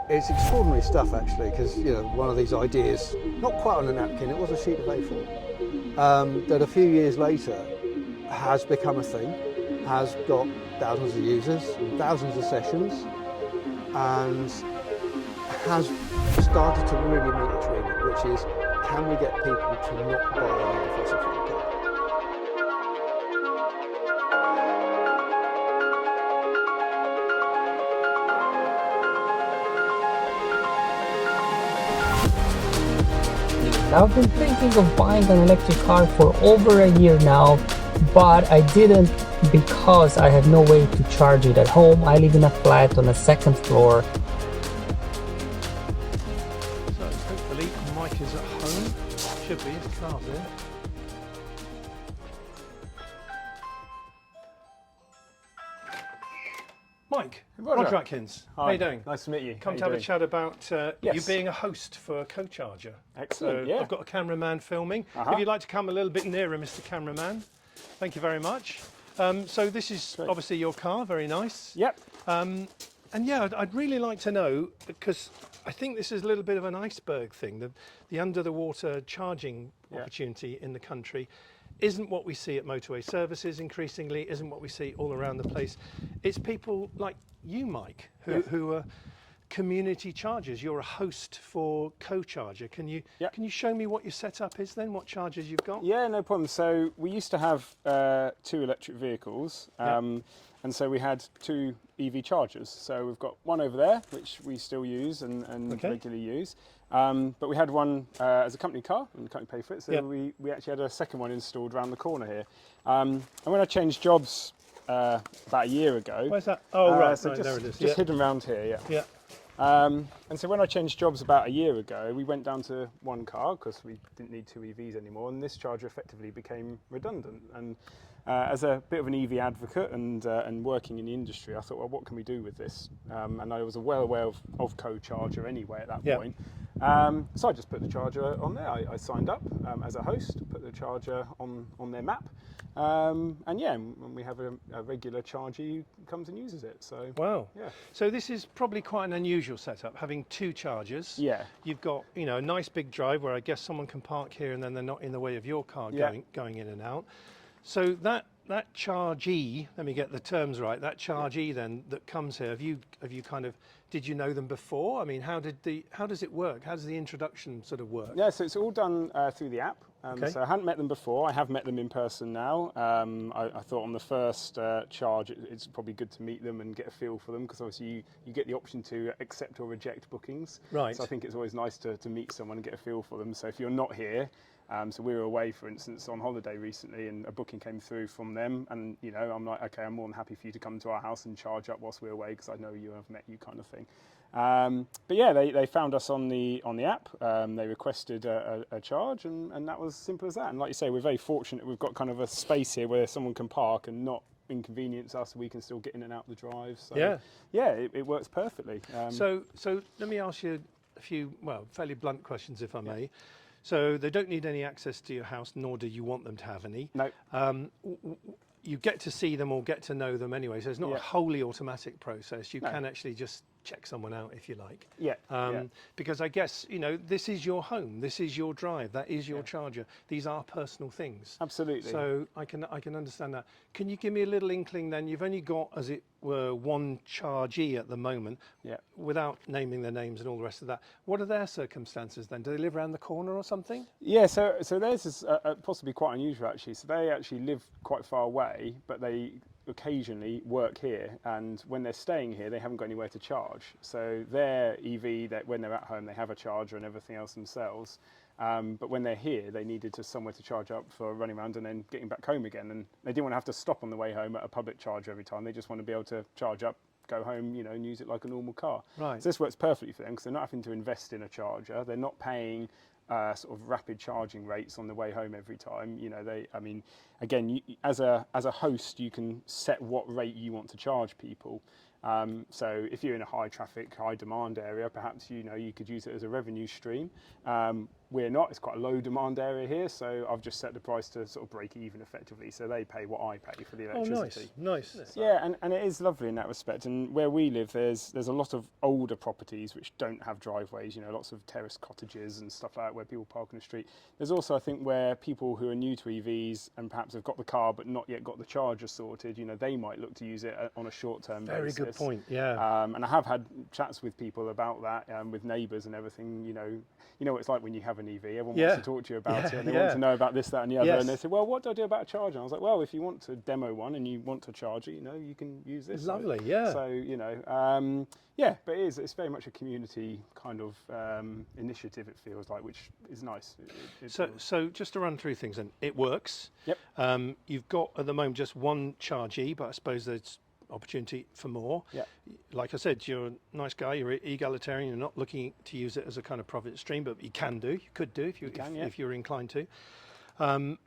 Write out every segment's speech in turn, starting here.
It's extraordinary stuff actually, because one of these ideas, not quite on a napkin, it was a sheet of A4, that a few years later has become a thing, has got thousands of users, thousands of sessions, and has started to really meet its remit, which is, can we get people to not buy another fossil fuel car? I've been thinking of buying an electric car for over a year now, but I didn't because I have no way to charge it at home. I live in a flat on a second floor. So hopefully Mike is at home. Should be, his car's there. Mike, Roger Atkins, Hi. how you doing? Nice to meet you. Come to have a chat about you Yes. being a host for Co-Charger. Excellent, So yeah. I've got a cameraman filming. If you'd like to come a little bit nearer, Mr. Cameraman. Thank you very much. So this is obviously your car, very nice. Yep. And yeah, I'd really like to know, because I think this is a little bit of an iceberg thing. The under the water charging opportunity in the country isn't what we see at motorway services increasingly, isn't what we see all around the place. It's people like you, Mike, who are community chargers. You're a host for Co-Charger. Can you show me what your setup is then, what chargers you've got? Yeah, no problem. So we used to have 2 electric vehicles, and so we had 2 EV chargers. So we've got one over there, which we still use and regularly use. But we had one as a company car, and the company paid for it. So we actually had a second one installed around the corner here. And when I changed jobs about a year ago. Where's that? Oh, right, so there it is. Just hidden around here, Yeah. And so when I changed jobs about a year ago, we went down to 1 car because we didn't need 2 EVs anymore, and this charger effectively became redundant. And as a bit of an EV advocate and working in the industry, I thought, well, what can we do with this? And I was well aware of Co-Charger anyway at that point. So I just put the charger on there. I signed up as a host, put the charger on their map. And we have a regular Chargee who comes and uses it. So wow. Yeah. So this is probably quite an unusual setup, having 2 chargers. Yeah. You've got a nice big drive where I guess someone can park here and then they're not in the way of your car going in and out. So that Chargee, let me get the terms right. That Chargee then that comes here, have you did you know them before? I mean, how does it work? How does the introduction sort of work? Yeah, so it's all done through the app. So I hadn't met them before. I have met them in person now. I thought on the first charge, it's probably good to meet them and get a feel for them, because obviously you get the option to accept or reject bookings. Right. So I think it's always nice to meet someone and get a feel for them. So if you're not here, so we were away, for instance, on holiday recently, and a booking came through from them, and I'm like, okay, I'm more than happy for you to come to our house and charge up whilst we're away, because I know you, I've met you, kind of thing. But yeah, they found us on the app. They requested a charge, and that was simple as that. And like you say, we're very fortunate. We've got kind of a space here where someone can park and not inconvenience us. We can still get in and out the drive. So it works perfectly. So let me ask you a few, fairly blunt questions, if I may. So they don't need any access to your house, nor do you want them to have any. No. You get to see them or get to know them anyway, so it's not a wholly automatic process. You can actually just check someone out if you like. Because I guess, this is your home, this is your drive, that is your charger. These are personal things. Absolutely. So I can understand that. Can you give me a little inkling then? You've only got, as it were, 1 Chargee at the moment, without naming their names and all the rest of that. What are their circumstances then? Do they live around the corner or something? Yeah, so theirs is possibly quite unusual actually. So they actually live quite far away, but they occasionally work here, and when they're staying here they haven't got anywhere to charge. So their EV, that when they're at home they have a charger and everything else themselves, but when they're here they needed somewhere to charge up for running around and then getting back home again, and they didn't want to have to stop on the way home at a public charger every time. They just want to be able to charge up, go home, and use it like a normal car. Right. So this works perfectly for them, because they're not having to invest in a charger. They're not paying sort of rapid charging rates on the way home every time. Again, as a host, you can set what rate you want to charge people. So if you're in a high traffic, high demand area, perhaps you could use it as a revenue stream. we're not. It's quite a low demand area here, so I've just set the price to sort of break even effectively. So they pay what I pay for the electricity. Oh, nice. Yeah, and it is lovely in that respect. And where we live, there's a lot of older properties which don't have driveways. You know, lots of terraced cottages and stuff like that where people park on the street. There's also, I think, where people who are new to EVs and perhaps have got the car but not yet got the charger sorted, you know, they might look to use it on a short-term basis. Very good point. Yeah. And I have had chats with people about that, with neighbours and everything. You know what it's like when you have an EV. Everyone wants to talk to you about it, and they want to know about this, that, and the other. Yes. And they say, "Well, what do I do about a charger?" And I was like, "Well, if you want to demo one and you want to charge it, you can use this." Lovely. Yeah. So but it's very much a community kind of initiative. It feels like, which is nice. So just to run through things, then it works. Yep. You've got at the moment just one Chargee, but I suppose there's opportunity for more. Yeah. Like I said, you're a nice guy, you're egalitarian, you're not looking to use it as a kind of profit stream, but you could do if you're inclined to. And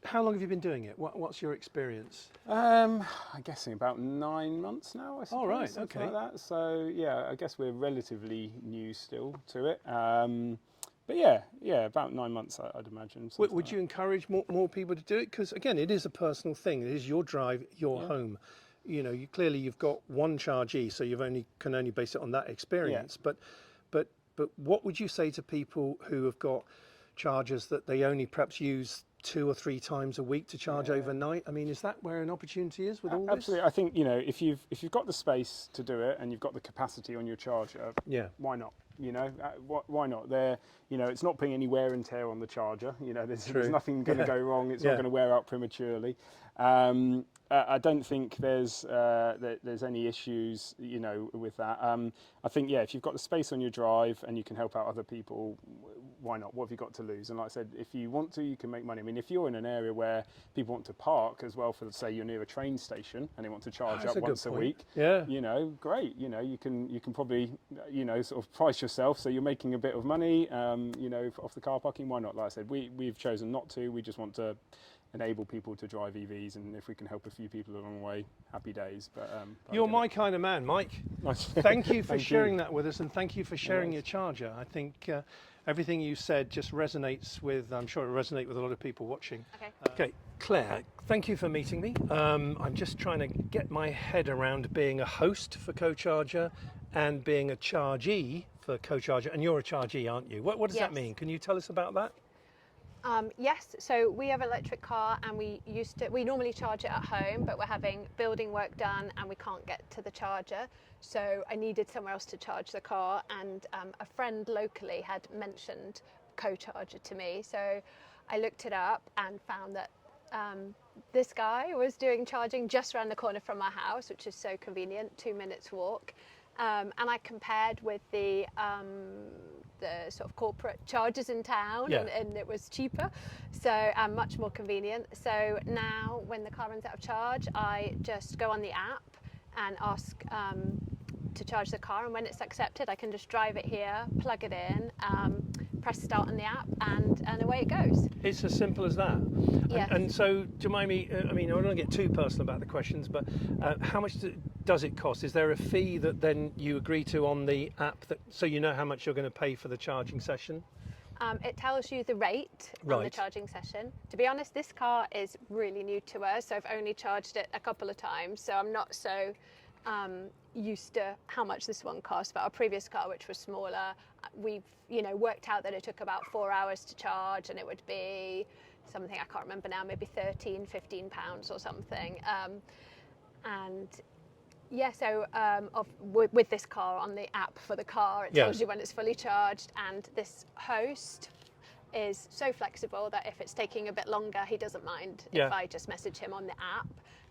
how long have you been doing it? What's your experience? I'm guessing about 9 months now, I suppose. Oh, right, something okay. like that. So yeah, I guess we're relatively new still to it. But yeah, about 9 months, I'd imagine. Would you encourage more people to do it? Because again, it is a personal thing. It is your drive, your home. You know, you've got one Chargee, so can only base it on that experience. Yeah. But what would you say to people who have got chargers that they only perhaps use 2 or 3 times a week to charge overnight? I mean, is that where an opportunity is with all this? Absolutely. I think, if you've got the space to do it and you've got the capacity on your charger, why not? Why not? It's not putting any wear and tear on the charger. There's nothing going to go wrong. It's not going to wear out prematurely. I don't think there's any issues, with that. I think, if you've got the space on your drive and you can help out other people, why not? What have you got to lose? And like I said, if you want to, you can make money. I mean, if you're in an area where people want to park as well, for say you're near a train station and they want to charge up once a week, great. You can probably, sort of price yourself so you're making a bit of money, off the car parking. Why not? Like I said, we've chosen not to. We just want to enable people to drive EVs, and if we can help a few people along the way, happy days. But you're my kind of man, Mike. Thank you for sharing that with us, and thank you for sharing your charger. I think everything you said just resonates with, I'm sure it will resonate with a lot of people watching. Okay, Claire, thank you for meeting me. I'm just trying to get my head around being a host for Co-Charger and being a Chargee for Co-Charger, and you're a Chargee, aren't you? What does that mean? Can you tell us about that? Yes, so we have an electric car, and we normally charge it at home, but we're having building work done and we can't get to the charger. So I needed somewhere else to charge the car, and a friend locally had mentioned Co-Charger to me. So I looked it up and found that this guy was doing charging just around the corner from my house, which is so convenient, 2 minutes walk. And I compared with the sort of corporate chargers in town, and it was cheaper, so much more convenient. So now when the car runs out of charge, I just go on the app and ask to charge the car, and when it's accepted, I can just drive it here, plug it in, press start on the app, and away it goes. It's as simple as that. Yes. And so, do you mind me, I don't want to get too personal about the questions, but how much does it cost? Is there a fee that then you agree to on the app, so you know how much you're going to pay for the charging session? It tells you the rate on the charging session. To be honest, this car is really new to us, so I've only charged it a couple of times, so I'm not so used to how much this one costs. But our previous car, which was smaller, we've worked out that it took about 4 hours to charge, and it would be something I can't remember now, maybe £13-15 or something. With this car on the app for the car, it tells you when it's fully charged, and this host is so flexible that if it's taking a bit longer, he doesn't mind if I just message him on the app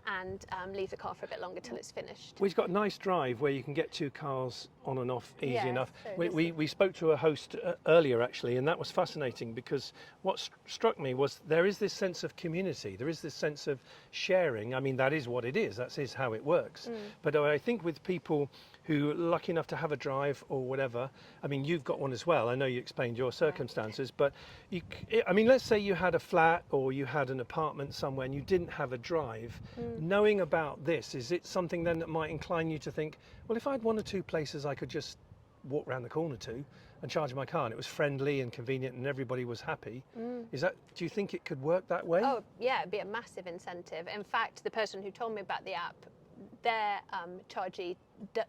and leave the car for a bit longer till it's finished. We've got a nice drive where you can get 2 cars on and off easy enough. So we spoke to a host earlier actually, and that was fascinating, because what struck me was there is this sense of community, there is this sense of sharing. I mean, that is what it is, that is how it works. But I think with people who are lucky enough to have a drive or whatever, I mean, you've got one as well, I know you explained your circumstances, but let's say you had a flat or you had an apartment somewhere and you didn't have a drive. Knowing about this, is it something then that might incline you to think, well, if I had 1 or 2 places I could just walk around the corner to and charge my car, and it was friendly and convenient and everybody was happy. Do you think it could work that way? Oh yeah, it'd be a massive incentive. In fact, the person who told me about the app, their Chargee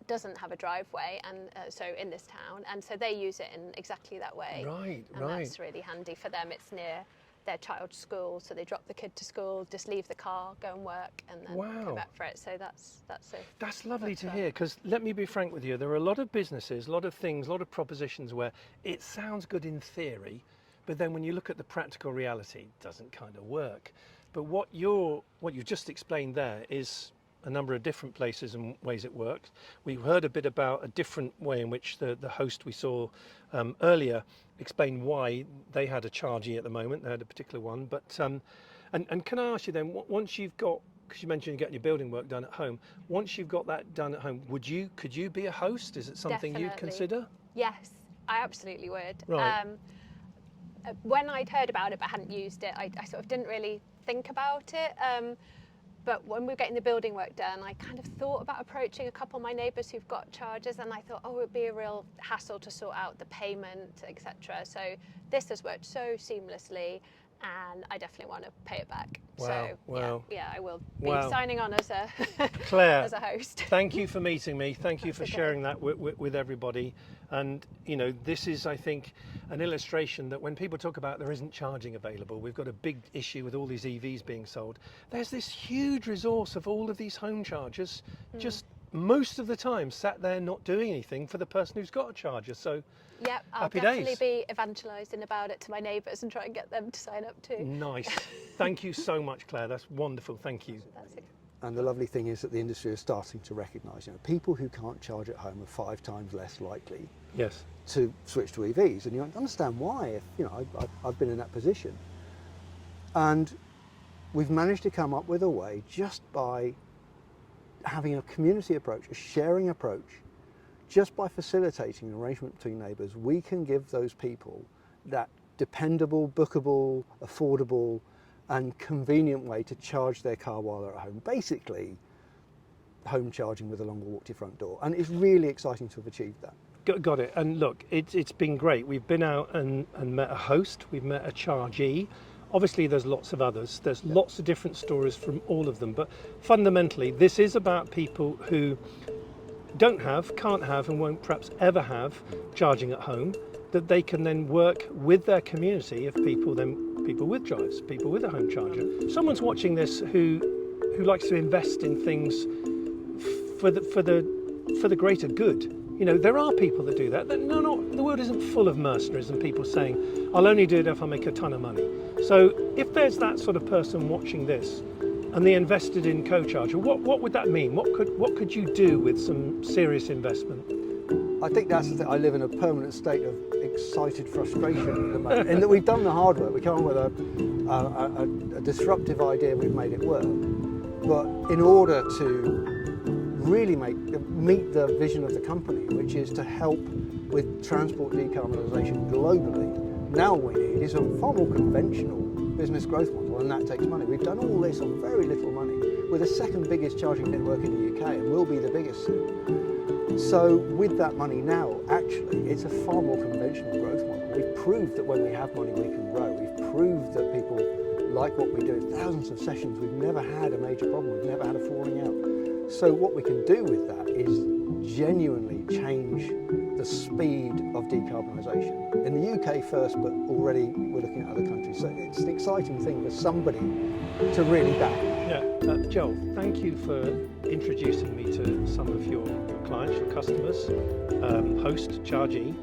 doesn't have a driveway, and so in this town, and so they use it in exactly that way. Right. And that's really handy for them. It's near their child's school, so they drop the kid to school, just leave the car, go and work, and then come back for it. So that's lovely to hear, because let me be frank with you, there are a lot of businesses, a lot of things, a lot of propositions where it sounds good in theory, but then when you look at the practical reality, it doesn't kind of work. But what you've just explained there is a number of different places and ways it works. We heard a bit about a different way in which the host we saw earlier explained why they had a Chargee at the moment. They had a particular one, but and can I ask you then, once you've got, because you mentioned you're getting your building work done at home, once you've got that done at home, could you be a host? Is it something Definitely. you'd consider? Yes, I absolutely would. Right. When I'd heard about it but hadn't used it, I sort of didn't really think about it. But when we were getting the building work done, I kind of thought about approaching a couple of my neighbours who've got chargers, and I thought, oh, it'd be a real hassle to sort out the payment, etc. So this has worked so seamlessly, and I definitely want to pay it back. Yeah, I will be signing on as a Claire, as a host. Thank you for meeting me. Thank you for sharing that with everybody. And this is, I think, an illustration that when people talk about there isn't charging available, we've got a big issue with all these EVs being sold. There's this huge resource of all of these home chargers, just most of the time sat there not doing anything for the person who's got a charger. So yeah, I'll happy definitely days. be evangelising about it to my neighbours and try and get them to sign up too. Nice. Thank you so much, Claire. That's wonderful. Thank you. That's it. And the lovely thing is that the industry is starting to recognise, people who can't charge at home are 5 times less likely Yes. to switch to EVs, and you understand why. If I've been in that position, and we've managed to come up with a way just by having a community approach, a sharing approach, just by facilitating an arrangement between neighbours, we can give those people that dependable, bookable, affordable and convenient way to charge their car while they're at home. Basically, home charging with a longer walk to your front door. And it's really exciting to have achieved that. Got it. And look, it's been great. We've been out and met a host, we've met a Chargee. Obviously there's lots of others. There's lots of different stories from all of them. But fundamentally, this is about people who don't have, can't have and won't perhaps ever have charging at home, that they can then work with their community of people with drives, people with a home charger. Someone's watching this who likes to invest in things for the greater good. There are people that do that. The world isn't full of mercenaries and people saying, I'll only do it if I make a ton of money. So if there's that sort of person watching this and they invested in CoCharger, what would that mean? What could you do with some serious investment? I think that's the thing. I live in a permanent state of excited frustration at the moment, in that we've done the hard work. We come up with a disruptive idea, we've made it work. But in order to really meet the vision of the company, which is to help with transport decarbonisation globally, now what we need is a far more conventional business growth model, and that takes money. We've done all this on very little money. We're the second biggest charging network in the UK and will be the biggest soon. So with that money now, actually, it's a far more conventional growth model. We've proved that when we have money, we can grow. We've proved that people like what we do. Thousands of sessions, we've never had a major problem. We've never had a falling out. So what we can do with that is genuinely change the speed of decarbonisation. In the UK first, but already we're looking at other countries. So it's an exciting thing for somebody to really back. Yeah, Joel, thank you for introducing me to some of your clients, your customers, host, Chargee.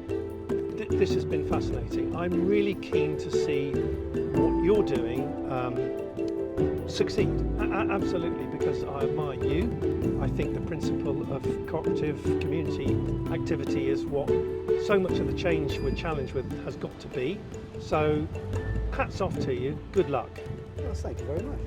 This has been fascinating. I'm really keen to see what you're doing succeed. Absolutely, because I admire you. I think the principle of cooperative community activity is what so much of the change we're challenged with has got to be. So hats off to you. Good luck. Well, thank you very much.